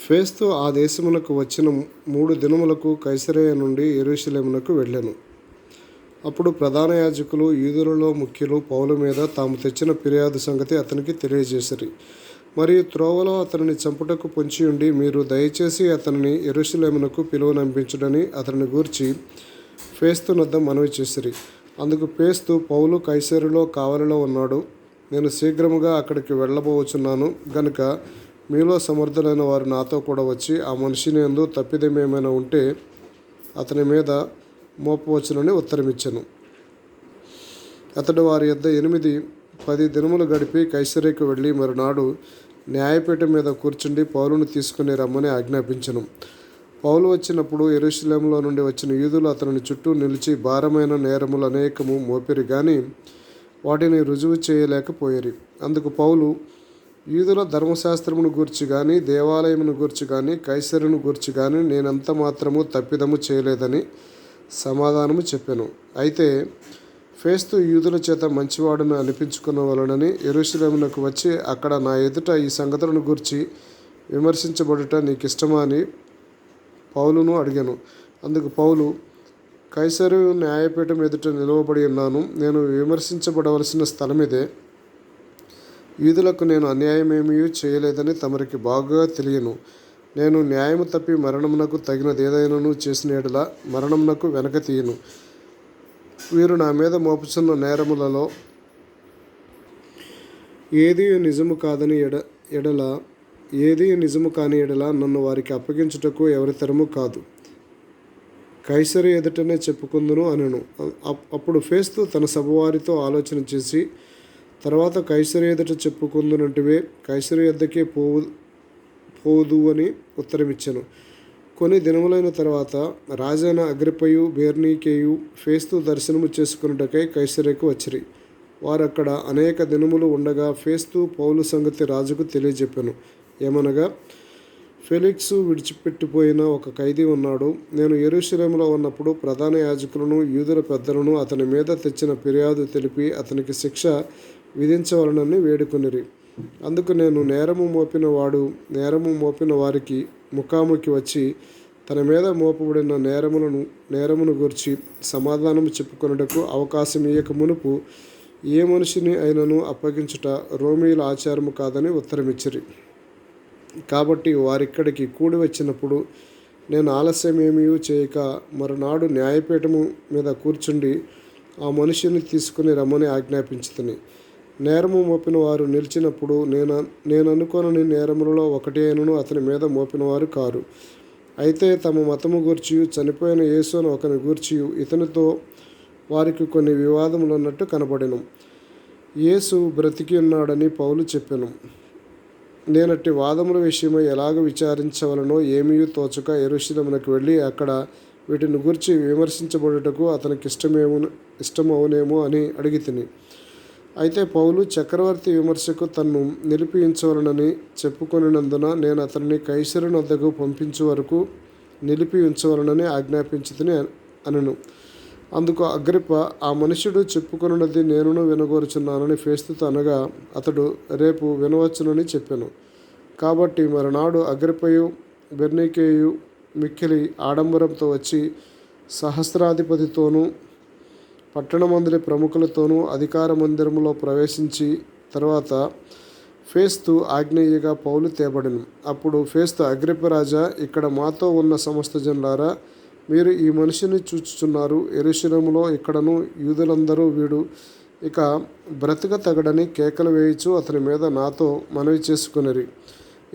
ఫేస్తు ఆ దేశమునకు వచ్చిన 3 దినములకు కైసరయ నుండి యెరూషలేమునకు వెళ్ళెను. అప్పుడు ప్రధాన యాజకులు, యూదులలో ముఖ్యులు పౌలు మీద తాము తెచ్చిన ఫిర్యాదు సంగతి అతనికి తెలియజేసిరి. మరియు త్రోవలో అతనిని చంపుటకు పొంచియుండి, మీరు దయచేసి అతనిని యెరూషలేమునకు పిలువనంపించుడని అతనిని గూర్చి ఫేస్తునొద్ద మనవి చేసిరి. అందుకు ఫేస్తు, పౌలు కైసరులో కావలిలో ఉన్నాడు, నేను శీఘ్రముగా అక్కడికి వెళ్ళబోచున్నాను గనుక మీలో సమర్థులైన వారు నాతో కూడా వచ్చి ఆ మనిషిని యందు తప్పిదమేమైనా ఉంటే అతని మీద మోపవచ్చునని ఉత్తరమిచ్చెను. అతడు వారి యొద్ద 8-10 దినములు గడిపి కైసరయకు వెళ్ళి మరునాడు న్యాయపీఠం మీద కూర్చుండి పౌలును తీసుకుని రమ్మని ఆజ్ఞాపించెను. పౌలు వచ్చినప్పుడు యెరూషలేములో నుండి వచ్చిన యూదులు అతని చుట్టూ నిలిచి భారమైన నేరములు అనేకము మోపిరి గాని వాటిని రుజువు చేయలేకపోయిరి. అందుకు పౌలు, యూదుల ధర్మశాస్త్రమును గూర్చి గాని దేవాలయమును గూర్చి గాని కైసరును గూర్చి గాని నేనెంత మాత్రము తప్పిదము చేయలేదని సమాధానము చెప్పెను. అయితే ఫేస్తు యూదుల చేత మంచివాడును అనిపించుకునవలెనని యెరూషలేమునకు వచ్చి అక్కడ నా ఎదుట ఈ సంగతులను గూర్చి విమర్శించబడుట నీకిష్టమా అని పౌలును అడిగాను. అందుకు పౌలు, కైసరు న్యాయపీఠం ఎదుట నిలువబడి ఉన్నాను, నేను విమర్శించబడవలసిన స్థలమిదే. యూదులకు నేను అన్యాయమేమీ చేయలేదని తమరికి బాగా తెలియను. నేను న్యాయము తప్పి మరణమునకు తగినదేదైనను చేసిన యెడల మరణమునకు వెనక తీయను. వీరు నా మీద మోపుచున్న నేరములలో ఏదియు నిజము కాని ఎడల నన్ను వారికి అప్పగించుటకు ఎవరి తరము కాదు, కైసరు ఎదుటనే చెప్పుకుందును అనెను. అప్పుడు ఫేస్తు తన సభవారితో ఆలోచన చేసి, తర్వాత కైసరు ఎదుట చెప్పుకుందునంటివే, కైసరు యొద్దకే పోదు అని ఉత్తరమిచ్చెను. కొన్ని దినములైన తర్వాత రాజైన అగ్రిప్పయు బెర్నీకేయు ఫేస్తు దర్శనము చేసుకొనుటకై కైసరయకు వచ్చిరి. వారక్కడ అనేక దినములు ఉండగా ఫేస్తు పౌలు సంగతి రాజుకు తెలియజెప్పెను. ఏమనగా, ఫెలిక్సు విడిచిపెట్టిపోయిన ఒక ఖైదీ ఉన్నాడు. నేను యెరూషలేములో ఉన్నప్పుడు ప్రధాన యాజకులను యూదుల పెద్దలను అతని మీద తెచ్చిన ఫిర్యాదు తెలిపి అతనికి శిక్ష విధించవలనని వేడుకొనిరి. అందుకు నేను నేరము మోపిన వారికి ముఖాముఖి వచ్చి తన మీద మోపబడిన నేరమును గూర్చి సమాధానము చెప్పుకొనుటకు అవకాశం ఇయ్యక మునుపు ఏ మనిషిని అయినను అప్పగించుట రోమీయుల ఆచారము కాదని ఉత్తరమిచ్చిరి. కాబట్టి వారిక్కడికి కూడి వచ్చినప్పుడు నేను ఆలస్యమేమీ చేయక మరునాడు న్యాయపీఠము మీద కూర్చుండి ఆ మనిషిని తీసుకుని రమ్మని ఆజ్ఞాపించితిని. నేరము మోపిన వారు నిలిచినప్పుడు నేననుకొనని నేరములలో ఒకటి అయినను అతని మీద మోపినవారు కారు. అయితే తమ మతము గూర్చియు చనిపోయిన యేసు అని ఒకని గూర్చియు ఇతనితో వారికి కొన్ని వివాదములున్నట్టు కనబడెను. యేసు బ్రతికి ఉన్నాడని పౌలు చెప్పెను. నేనట్టి వాదముల విషయమై ఎలాగ విచారించవలనో ఏమీయూ తోచక యెరూషలేమునకు వెళ్ళి అక్కడ వీటిని గూర్చి విమర్శించబడుటకు అతనికి ఇష్టమవునేమో అని అడిగితిని. అయితే పౌలు చక్రవర్తి విమర్శకు తన్ను నిలిపియుంచవలనని చెప్పుకొనినందున నేను అతనిని కైసరుని వద్దకు పంపించు వరకు నిలిపి ఉంచవలనని ఆజ్ఞాపించితిని అనెను. అందుకు అగ్రిప్ప, ఆ మనుష్యుడు చెప్పుకొనున్నది నేనును వినగోరుచున్నానని ఫేస్తుతో అనగా అతడు రేపు వినవచ్చునని చెప్పెను. కాబట్టి మరునాడు అగ్రిప్పయు బెర్నీకేయు మిక్కిలి ఆడంబరంతో వచ్చి సహస్రాధిపతితోనూ పట్టణమందలి ప్రముఖులతోనూ అధికార మందిరములో ప్రవేశించి తర్వాత ఫేస్తు ఆజ్ఞ పౌలు తేబడెను. అప్పుడు ఫేస్తు, అగ్రిప్ప రాజా, ఇక్కడ మాతో ఉన్న సమస్త జనులారా, మీరు ఈ మనిషిని చూచుచున్నారు. యెరూషలేములో ఇక్కడను యూదులందరూ వీడు ఇక బ్రతుక తగడని కేకలు వేయుచు అతని మీద నాతో మనవి చేసుకొనిరి.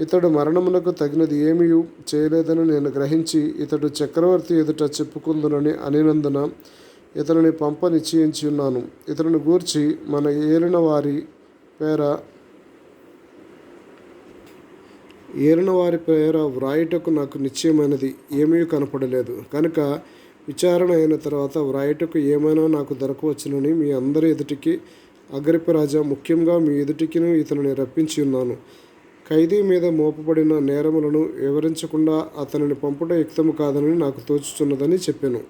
ఇతడు మరణమునకు తగినది ఏమీయూ చేయలేదని నేను గ్రహించి ఇతడు చక్రవర్తి ఎదుట చెప్పుకుందునని అనినందున ఇతనిని పంప నిశ్చయించి ఉన్నాను. ఇతనిని గూర్చి మన ఏలిన వారి పేర వ్రాయుటకు నాకు నిశ్చయమైనది ఏమీ కనపడలేదు. కనుక విచారణ అయిన తర్వాత వ్రాయుటకు ఏమైనా నాకు దొరకవచ్చునని మీ అందరి ఎదుటికి అగ్రిప్ప రాజా, ముఖ్యంగా మీ ఎదుటికిను ఇతనిని రప్పించి ఉన్నాను. ఖైదీ మీద మోపబడిన నేరములను వివరించకుండా అతనిని పంపుట యుక్తము కాదని నాకు తోచుచున్నదని చెప్పెను.